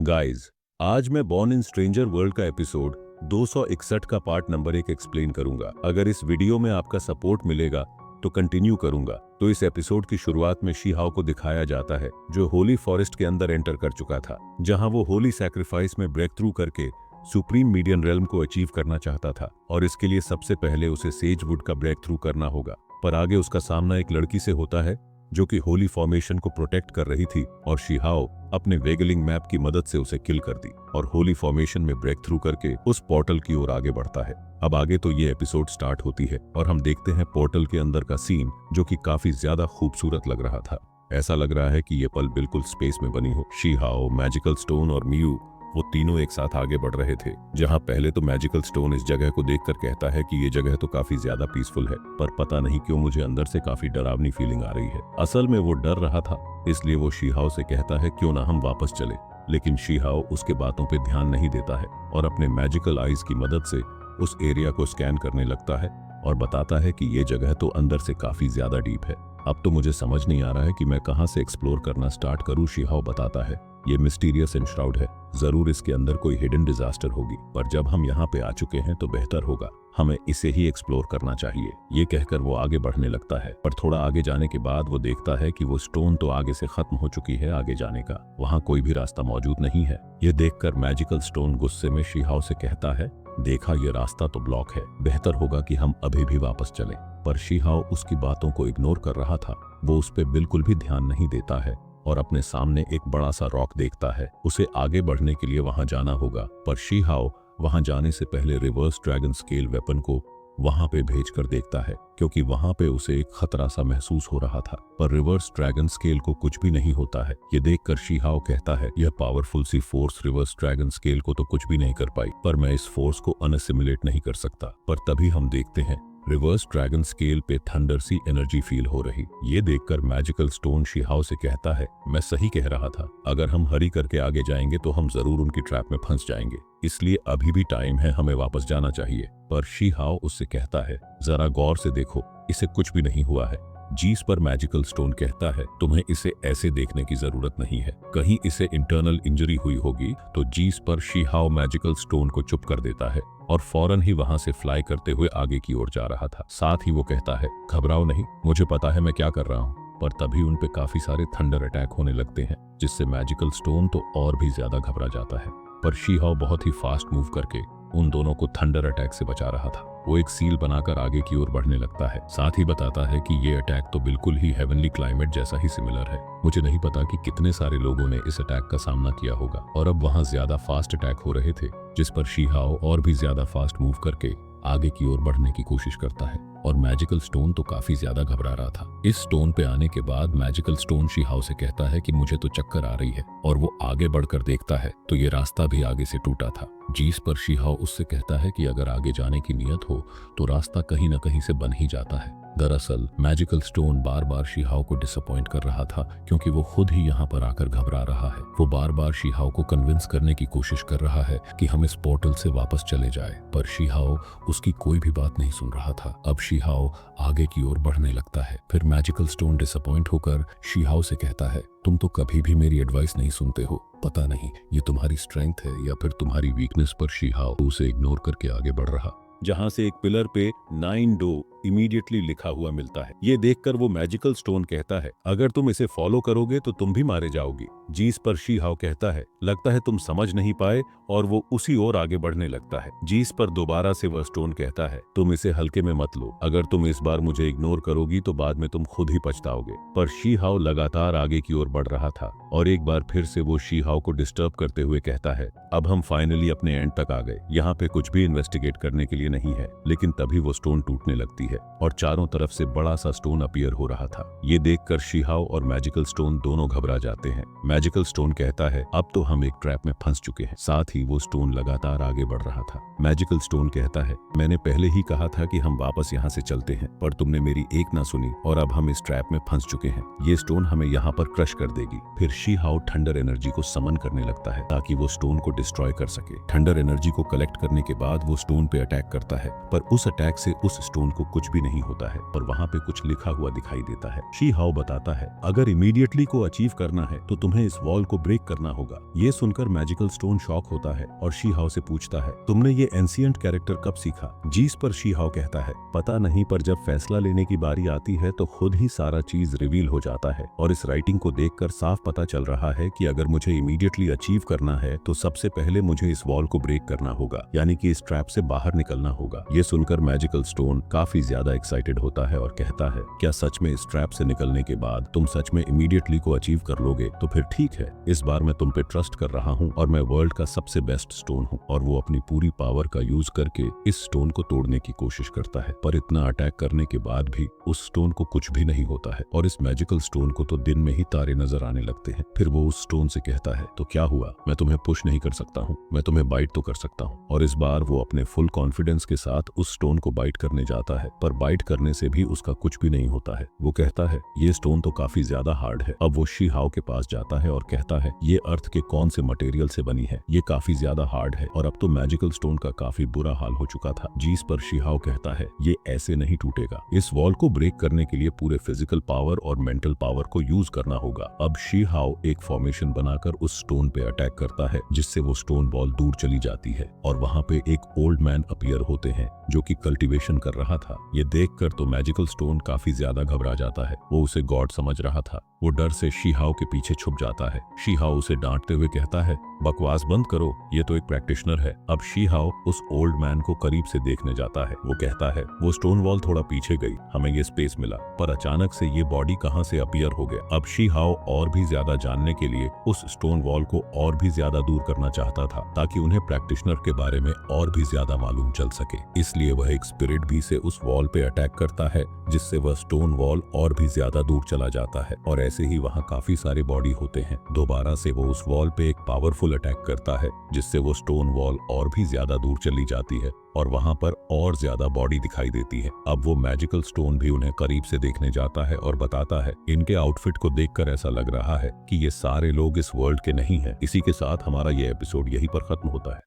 Guys, आज मैं born in stranger world का एपिसोड 261 का पार्ट नंबर 1 एक्सप्लेन करूंगा। अगर इस वीडियो में आपका सपोर्ट मिलेगा तो कंटिन्यू करूंगा। तो इस एपिसोड की शुरुआत में शी हाओ को दिखाया जाता है, जो होली फॉरेस्ट के अंदर एंटर कर चुका था, जहां वो होली सैक्रिफाइस में ब्रेक थ्रू करके सुप्रीम मीडियन रेल्म को अचीव करना चाहता था, और इसके लिए सबसे पहले उसे सेजवुड का ब्रेक थ्रू करना होगा। पर आगे उसका सामना एक लड़की से होता है जो कि होली फॉर्मेशन को प्रोटेक्ट कर रही थी, और शी हाओ अपने वेगलिंग मैप की मदद से उसे किल कर दी और होली फॉर्मेशन में ब्रेक थ्रू करके उस पोर्टल की ओर आगे बढ़ता है। अब आगे तो ये एपिसोड स्टार्ट होती है और हम देखते हैं पोर्टल के अंदर का सीन, जो कि काफी ज्यादा खूबसूरत लग रहा था। ऐसा लग रहा है कि ये पल बिल्कुल स्पेस में बनी हो। शी हाओ, मैजिकल स्टोन और मियू वो तीनों एक साथ आगे बढ़ रहे थे, जहां पहले तो मैजिकल स्टोन इस जगह को देखकर कहता है कि ये जगह तो काफी ज्यादा पीसफुल है, पर पता नहीं क्यों मुझे अंदर से काफी डरावनी फीलिंग आ रही है। असल में वो डर रहा था, इसलिए वो शी हाओ से कहता है क्यों ना हम वापस चले, लेकिन शी हाओ उसके बातों पे ध्यान नहीं देता है और अपने मैजिकल आईज की मदद से उस एरिया को स्कैन करने लगता है और बताता है कि ये जगह तो अंदर से काफी ज्यादा डीप है। अब तो मुझे समझ नहीं आ रहा है कि मैं कहां से एक्सप्लोर करना स्टार्ट करूं। शी हाओ बताता है ये मिस्टीरियस एनश्राउड है, जरूर इसके अंदर कोई हिडन डिजास्टर होगी, पर जब हम यहाँ पे आ चुके हैं तो बेहतर होगा, हमें इसे ही एक्सप्लोर करना चाहिए। ये कहकर वो आगे बढ़ने लगता है, पर थोड़ा आगे जाने के बाद वो देखता है कि वो स्टोन तो आगे से खत्म हो चुकी है आगे जाने का, वहाँ कोई भी रास्ता मौजूद नहीं है। ये देखकर मैजिकल स्टोन गुस्से में शी हाओ से कहता है, देखा ये रास्ता तो ब्लॉक है, बेहतर होगा कि हम अभी भी वापस चलें। पर शी हाओ उसकी बातों को इग्नोर कर रहा था, वो उस पर बिल्कुल भी ध्यान नहीं देता है और अपने सामने एक बड़ा सा रॉक देखता है। उसे आगे बढ़ने के लिए वहां जाना होगा, पर शी हाओ वहां जाने से पहले रिवर्स ड्रैगन स्केल वेपन को वहां पे भेजकर देखता है, क्योंकि वहां पे उसे एक खतरा सा महसूस हो रहा था। पर रिवर्स ड्रैगन स्केल को कुछ भी नहीं होता है। ये देखकर शी हाओ कहता है, यह पावरफुल सी फोर्स रिवर्स ड्रैगन स्केल को तो कुछ भी नहीं कर पाई, पर मैं इस फोर्स को अनअसिमुलेट नहीं कर सकता। पर तभी हम देखते हैं रिवर्स ड्रैगन स्केल पे थंडर सी एनर्जी फील हो रही। ये देखकर मैजिकल स्टोन शी हाओ से कहता है, मैं सही कह रहा था, अगर हम हरी करके आगे जाएंगे तो हम जरूर उनकी ट्रैप में फंस जाएंगे, इसलिए अभी भी टाइम है, हमें वापस जाना चाहिए। पर शी हाओ उससे कहता है, जरा गौर से देखो, इसे कुछ भी नहीं हुआ है। जीस पर मैजिकल स्टोन कहता है, तुम्हें इसे ऐसे देखने की जरूरत नहीं है, कहीं इसे इंटरनल इंजरी हुई होगी। तो जीस पर शी हाओ मैजिकल स्टोन को चुप कर देता है और फौरन ही वहां से फ्लाई करते हुए आगे की ओर जा रहा था। साथ ही वो कहता है, घबराओ नहीं, मुझे पता है मैं क्या कर रहा हूँ। पर तभी उन पे काफी सारे थंडर अटैक होने लगते हैं, जिससे मैजिकल स्टोन तो और भी ज्यादा घबरा जाता है। पर शी हाओ बहुत ही फास्ट मूव करके उन दोनों को थंडर अटैक से बचा रहा था। वो एक सील बनाकर आगे की ओर बढ़ने लगता है, साथ ही बताता है कि ये अटैक तो बिल्कुल ही हेवनली क्लाइमेट जैसा ही सिमिलर है। मुझे नहीं पता कि कितने सारे लोगों ने इस अटैक का सामना किया होगा, और अब वहां ज्यादा फास्ट अटैक हो रहे थे, जिस पर शी हाओ और भी ज्यादा फास्ट मूव करके आगे की ओर बढ़ने की कोशिश करता है। और मैजिकल स्टोन तो काफी ज्यादा घबरा रहा था। इस स्टोन पे आने के बाद मैजिकल स्टोन शी हाओ से कहता है कि मुझे तो चक्कर आ रही है, और वो आगे बढ़कर देखता है तो ये रास्ता भी आगे से टूटा था। जीस पर शी हाओ उससे कहता है कि अगर आगे जाने की नियत हो तो रास्ता कहीं ना कहीं से बन ही जाता है। दरअसल magical stone bar bar she हाओ को डिसअपॉइंट कर रहा था, क्योंकि वो खुद ही यहाँ पर आकर घबरा रहा है। वो बार बार शी हाओ को कन्विंस करने की कोशिश कर रहा है कि हम इस पोर्टल से वापस चले जाए, पर शी हाओ उसकी कोई भी बात नहीं सुन रहा था। अब शी हाओ आगे की ओर बढ़ने लगता है। फिर मैजिकल स्टोन डिसअपॉइंट होकर शी हाओ से कहता है, तुम तो कभी भी मेरी एडवाइस नहीं सुनते हो, पता नहीं ये तुम्हारी स्ट्रेंथ है या फिर तुम्हारी वीकनेस। पर शी हाओ उसे इग्नोर करके आगे बढ़ रहा, जहां से एक पिलर पे 9 डो इमीडिएटली लिखा हुआ मिलता है। ये देखकर वो मैजिकल स्टोन कहता है, अगर तुम इसे फॉलो करोगे तो तुम भी मारे जाओगी। जीस पर शी हाओ कहता है, लगता है तुम समझ नहीं पाए, और वो उसी ओर आगे बढ़ने लगता है। जीस पर दोबारा से वह स्टोन कहता है, तुम इसे हल्के में मत लो, अगर तुम इस बार मुझे इग्नोर करोगी तो बाद में तुम खुद ही पछताओगे। पर शी हाओ लगातार आगे की ओर बढ़ रहा था, और एक बार फिर से वो शी हाओ को डिस्टर्ब करते हुए कहता है, अब हम फाइनली अपने एंड तक आ गए, यहाँ पे कुछ भी इन्वेस्टिगेट करने के लिए नहीं है। लेकिन तभी वो स्टोन टूटने लगती है और चारों तरफ से बड़ा सा स्टोन अपीयर हो रहा था। ये देखकर शी हाओ और मैजिकल स्टोन दोनों घबरा जाते हैं। मैजिकल स्टोन कहता है, अब तो हम एक ट्रैप में फंस चुके हैं। साथ ही वो स्टोन लगातार आगे बढ़ रहा था। मैजिकल स्टोन कहता है, मैंने पहले ही कहा था कि हम वापस यहाँ से चलते हैं, पर तुमने मेरी एक ना सुनी और अब हम इस ट्रैप में फंस चुके हैं। ये स्टोन हमें यहाँ पर क्रश कर देगी। फिर शी हाओ थंडर एनर्जी को समन करने लगता है ताकि वो स्टोन को डिस्ट्रॉय कर सके। थंडर एनर्जी को कलेक्ट करने के बाद वो स्टोन पे अटैक करता है, पर उस अटैक से उस स्टोन को कुछ कुछ भी नहीं होता है और वहाँ पे कुछ लिखा हुआ दिखाई देता है। शी हाओ बताता है अगर इमीडिएटली को अचीव करना है तो तुम्हें इस वॉल को ब्रेक करना होगा। ये सुनकर मैजिकल स्टोन शॉक होता है और शी हाओ से पूछता है तुमने ये एंशिएंट कैरेक्टर कब सीखा? जिस पर शी हाओ कहता है पता नहीं, पर जब फैसला लेने की बारी आती है तो खुद ही सारा चीज रिवील हो जाता है और इस राइटिंग को देखकर साफ पता चल रहा है कि अगर मुझे इमीडिएटली अचीव करना है तो सबसे पहले मुझे इस वॉल को ब्रेक करना होगा, यानी कि इस ट्रैप से बाहर निकलना होगा। ये सुनकर मैजिकल स्टोन काफी ज्यादा एक्साइटेड होता है और कहता है क्या सच में इस ट्रैप से निकलने के बाद तुम सच में इमीडिएटली को अचीव कर लोगे? तो फिर ठीक है, इस बार मैं तुम पे ट्रस्ट कर रहा हूँ और मैं वर्ल्ड का सबसे बेस्ट स्टोन हूँ। और वो अपनी पूरी पावर का यूज करके इस स्टोन को तोड़ने की कोशिश करता है, पर इतना अटैक करने के बाद भी उस स्टोन को कुछ भी नहीं होता है और इस मैजिकल स्टोन को तो दिन में ही तारे नजर आने लगते हैं। फिर वो उस स्टोन से कहता है तो क्या हुआ, मैं तुम्हें पुश नहीं कर सकता हूँ, मैं तुम्हें बाइट तो कर सकता हूँ। और इस बार वो अपने फुल कॉन्फिडेंस के साथ उस स्टोन को बाइट करने जाता है, पर बाइट करने से भी उसका कुछ भी नहीं होता है। वो कहता है ये स्टोन तो काफी ज्यादा हार्ड है। अब वो शी हाओ के पास जाता है और कहता है ये अर्थ के कौन से मटेरियल से बनी है, ये काफी ज्यादा हार्ड है और अब तो मैजिकल स्टोन का काफी बुरा हाल हो चुका था। जिस पर शी हाओ कहता है ये ऐसे नहीं टूटेगा, इस वॉल को ब्रेक करने के लिए पूरे फिजिकल पावर और मेंटल पावर को यूज करना होगा। अब शी हाओ एक फॉर्मेशन बनाकर उस स्टोन पे अटैक करता है जिससे वो स्टोन बॉल दूर चली जाती है और वहाँ पे एक ओल्ड मैन अपीयर होते हैं जो कि कल्टीवेशन कर रहा था। ये देखकर तो मैजिकल स्टोन काफी ज्यादा घबरा जाता है, वो उसे गॉड समझ रहा था। वो डर से शी हाओ के पीछे छुप जाता है। शी हाओ उसे डांटते हुए कहता है बकवास बंद करो, ये तो एक प्रैक्टिशनर है। अब शी हाओ उस ओल्ड मैन को करीब से देखने जाता है। वो कहता है वो स्टोन वॉल थोड़ा पीछे गई, हमें ये स्पेस मिला, पर अचानक से ये बॉडी कहां से अपीयर हो गया। अब शी हाओ और भी ज्यादा जानने के लिए उस स्टोन वॉल को और भी ज्यादा दूर करना चाहता था ताकि उन्हें प्रैक्टिशनर के बारे में और भी ज्यादा मालूम चल सके। इसलिए वह एक स्पिरिट भी से उस वॉल पे अटैक करता है जिससे वह स्टोन वॉल और भी ज्यादा दूर चला जाता है और ऐसे ही वहाँ काफी सारे बॉडी होते हैं। दोबारा से वो उस वॉल पे एक पावरफुल अटैक करता है जिससे वो स्टोन वॉल और भी ज्यादा दूर चली जाती है और वहां पर और ज्यादा बॉडी दिखाई देती है। अब वो मैजिकल स्टोन भी उन्हें करीब से देखने जाता है और बताता है इनके आउटफिट को देखकर ऐसा लग रहा है कि ये सारे लोग इस वर्ल्ड के नहीं हैं। इसी के साथ हमारा ये एपिसोड यहीं पर खत्म होता है।